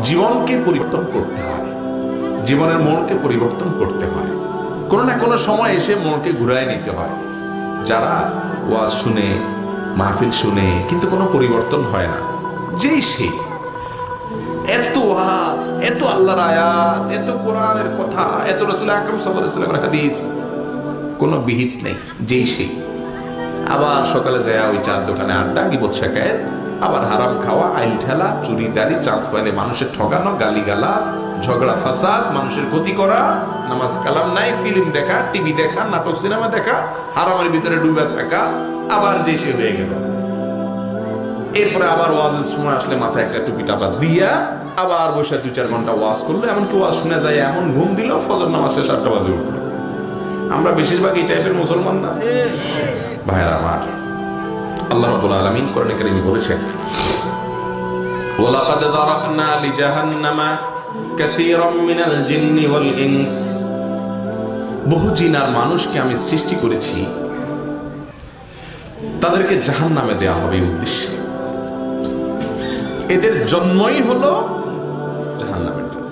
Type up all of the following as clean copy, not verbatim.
জীবনকে পরিবর্তন করতে হয়, জীবনের মনকে পরিবর্তন করতে হয়, কোনো না কোনো সময় এসে মনকে ঘুরায় নিতে হয়। যারা ওয়াজ শুনে, মাহফিল শুনে, কিন্তু কোনো পরিবর্তন হয় না, যেই সেই এত ওয়াজ, এত আল্লাহর আয়াত, এত কোরআনের কথা, এত রাসূল আকরাম সাল্লাল্লাহু আলাইহি ওয়াসাল্লামের হাদিস, কোনো বিহিত নেই, যেই সেই। আবার সকালে যায় ওই চার দোকানে আড্ডা, গিবত শেখায়েত, আবার হারাম খাওয়া, আইল ঠেলা, চুরি দাড়ি, চান্স পাইলে মানুষের ঠকানো, গালিগালাজ, ঝগড়া ফাসাদ, মানুষের ক্ষতি করা, নামাজ কালাম নাই, ফিল্ম দেখা, টিভি দেখা, নাটক সিনেমা দেখা, হারামের ভিতরে ডুবে থাকা, আবার যে সে হয়ে গেল। এরপরে আবার ওয়াজের সময় আসলে মাথায় একটা টুপি টাপা দিয়া আবার বসে 2-4 ঘন্টা ওয়াজ করলো, এমনকি ওয়াজ শুনে যায় এমন ঘুম দিল, ফজর নামাজ শেষ 8টা বাজে উঠলো। আমরা বেশিরভাগ এই টাইপের মুসলমান না ভাইরা আমার। আল্লাহ রাব্বুল আলামিন কোরআনে কারীমে বলেছেন, ওয়ালাকাদ যারাকনা লিজাহান্নামা কাসীরাম মিনাল জিন্নি ওয়াল ইনস, বহু জিন আর মানুষকে আমি সৃষ্টি করেছি, তাদেরকে জাহান্নামে দেয়া হবে এই উদ্দেশ্যে। এদের জন্মই হলো জাহান্নামের জন্য।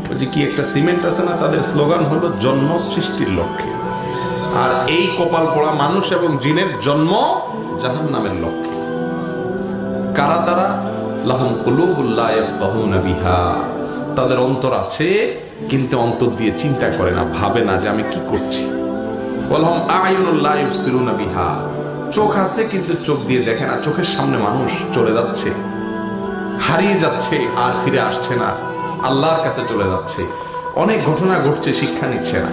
ওই যে কি একটা সিমেন্ট আছে না, তাদের স্লোগান হলো জন্ম সৃষ্টির লক্ষ্যে। আর এই কপাল পড়া মানুষ এবং জিনের জন্ম জাহান্নামের লক্ষ্যে। কারা তারা? লাহুম কুলুবুল লা ইয়াফকাহুনা বিহা, তাদের অন্তর আছে কিন্তু অন্তর দিয়ে চিন্তা করে না, ভাবে না যে আমি কি করছি। ওয়ালাহুম আ'য়ুনুল লা ইউবসিরুনা বিহা, চোখ আছে কিন্তু চোখ দিয়ে দেখে না, চোখের সামনে মানুষ চলে যাচ্ছে, হারিয়ে যাচ্ছে, আর ফিরে আসছে না, আল্লাহর কাছে চলে যাচ্ছে, অনেক ঘটনা ঘটছে, শিক্ষা নিচ্ছে না।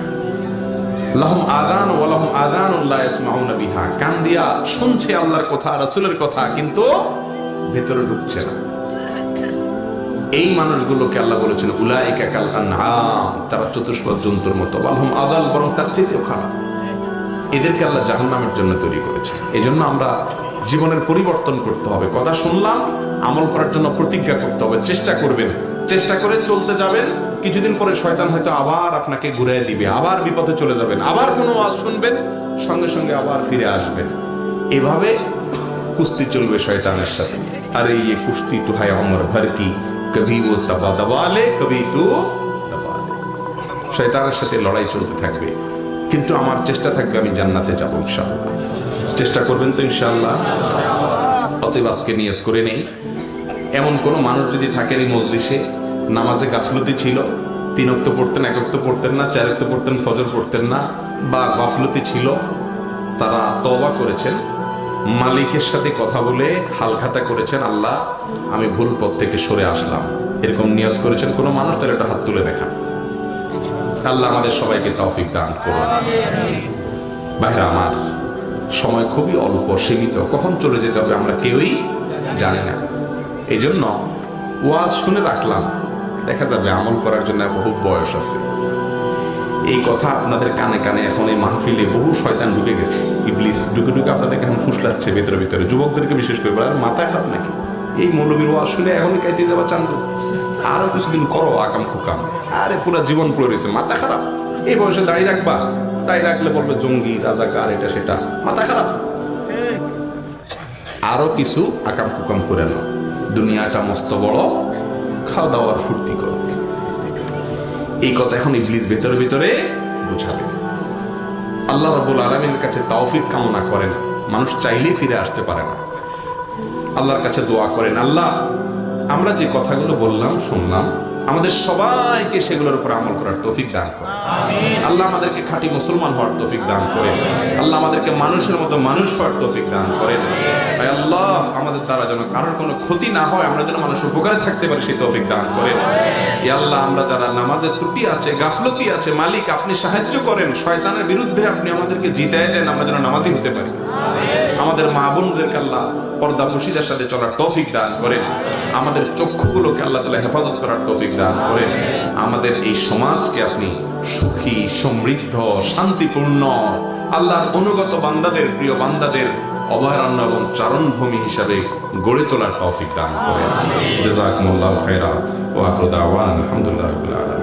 লাহুম আযান ওয়া লাহুম আযানুন লা ইয়াসমাউনা বিহা, কান দিয়া শুনছে আল্লাহর কথা, রাসূলের কথা, কিন্তু ভেতরে ঢুকছে না। এই মানুষগুলোকে আল্লাহ বলেছেন উলাইকা কাল আনআম, তারা চতুষ্পদ জন্তুর মতো, লাহুম আযাল, বরং তার চেয়েও খারাপ। এদেরকে আল্লাহ জাহান্নামের জন্য তৈরি করেছে। এজন্য আমরা জীবনের পরিবর্তন করতে হবে। কথা শুনলাম, আমল করার জন্য প্রতিজ্ঞা করতে হবে, চেষ্টা করবেন, চেষ্টা করে চলতে যাবেন। কিছুদিন পরে শয়তান হয়তো আবার আপনাকে ঘুরিয়ে দিবে, আবার বিপদে চলে যাবেন, আবার কোনো ওয়াজ শুনবেন, সঙ্গে সঙ্গে আবার ফিরে আসবেন। এভাবে কুস্তি চলবে শয়তানের সাথে। আর এই কুস্তি তো হয় অমর ভর কি, কবি ও তবা দবালে, কবি তো দবালে। শয়তানের সাথে লড়াই চলতে থাকবে, কিন্তু আমার চেষ্টা থাকবে আমি জান্নাতে যাবো ইনশাআল্লাহ। চেষ্টা করবেন তো ইনশাআল্লাহ? অতএব আজকে নিয়ত করে নেই, এমন কোনো মানুষ যদি থাকেন এই মজলিসে, নামাজে গাফলতি ছিল, 3 ওয়াক্ত পড়তেন, 1 ওয়াক্ত পড়তেন না, 4 ওয়াক্ত পড়তেন, ফজর পড়তেন না, বা গাফলতি ছিল, তারা তওবা করেছেন, মালিকের সাথে কথা বলে হালখাতা করেছেন, আল্লাহ আমি ভুল পথ থেকে সরে আসলাম, এরকম নিয়ত করেছেন কোনো মানুষ, তাহলে একটা হাত তুলে দেখান। আল্লাহ আমাদের সবাইকে তৌফিক দান করুন। ভাইরা আমার, সময় খুবই অল্প, সীমিত, কখন চলে যেতে হবে আমরা কেউই জানি না। এই জন্য ওয়াজ শুনে রাখলাম, দেখা যাবে আমল করার জন্য বহু বয়স আছে। এই কথা আপনাদের কানে কানে এখন এই মাহফিলে বহু শয়তান ঢুকে গেছে, ইবলিস ঢুকে ঢুকে আপনাদেরকে এখন ফুসলাচ্ছে ভেতরে ভিতরে, যুবকদেরকে বিশেষ করে। বলে মাথা খারাপ নাকি, এই মৌলবীর ওয়াজ শুনে এখনই কাইতে যাওয়া চান্দ, আরো কিছুদিন করো আকাম কুকাম, আরে পুরো জীবন পড়ে রয়েছে, মাথা খারাপ। এই বয়সে দাঁড়িয়ে রাখবা, তাই রাখলে বলবে জঙ্গি, রাজাকার, এটা সেটা, মাথা খারাপ। আরো কিছু আকাম কুকাম করে নাও, দুনিয়াটা মস্ত বড়, খাওয়া দাওয়ার ফুর্তি করো। এই কথা এখন ইবলিস ভেতরে ভিতরে বুঝাবে। আল্লাহ রাব্বুল আলামিনের কাছে তৌফিক কামনা করেন, মানুষ চাইলেই ফিরে আসতে পারে না। আল্লাহর কাছে দোয়া করেন, আল্লাহ আমরা যে কথাগুলো বললাম, শুনলাম, আমাদের সবাইকে সেগুলোর উপর আমল করার তৌফিক দান করেন। আল্লাহ আমাদেরকে খাঁটি মুসলমান হওয়ার তৌফিক দান করেন। আল্লাহ আমাদেরকে মানুষের মতো মানুষ হওয়ার তৌফিক দান করেন। ভাই আল্লাহ আমাদের দ্বারা যেন কারোর কোনো ক্ষতি না হয়, আমরা যেন মানুষের উপকারে থাকতে পারি, সেই তৌফিক দান করেন। ইয়া আল্লাহ, আমরা যারা নামাজের ত্রুটি আছে, গাফলতি আছে, মালিক আপনি সাহায্য করেন, শয়তানের বিরুদ্ধে আপনি আমাদেরকে জিতায় দেন, আমরা যেন নামাজি হতে পারি। আমাদের মা বোনদেরকে আল্লাহ পর্দা মুশিদের সাথে চলার তৌফিক দান করেন। আমাদের চক্ষুগুলোকে আল্লাহ তাআলা হেফাজত করার তৌফিক দান করেন। আমাদের এই সমাজকে আপনি সুখী, সমৃদ্ধ, শান্তিপূর্ণ, আল্লাহর অনুগত বান্দাদের, প্রিয় বান্দাদের অভয়ারণ্য এবং চারণভূমি হিসাবে গড়ে তোলার তৌফিক দান করেন। জাযাকুমুল্লাহু খায়রা ওয়া আখিরু দাওয়ানা আলহামদুলিল্লাহি রাব্বিল আলামিন।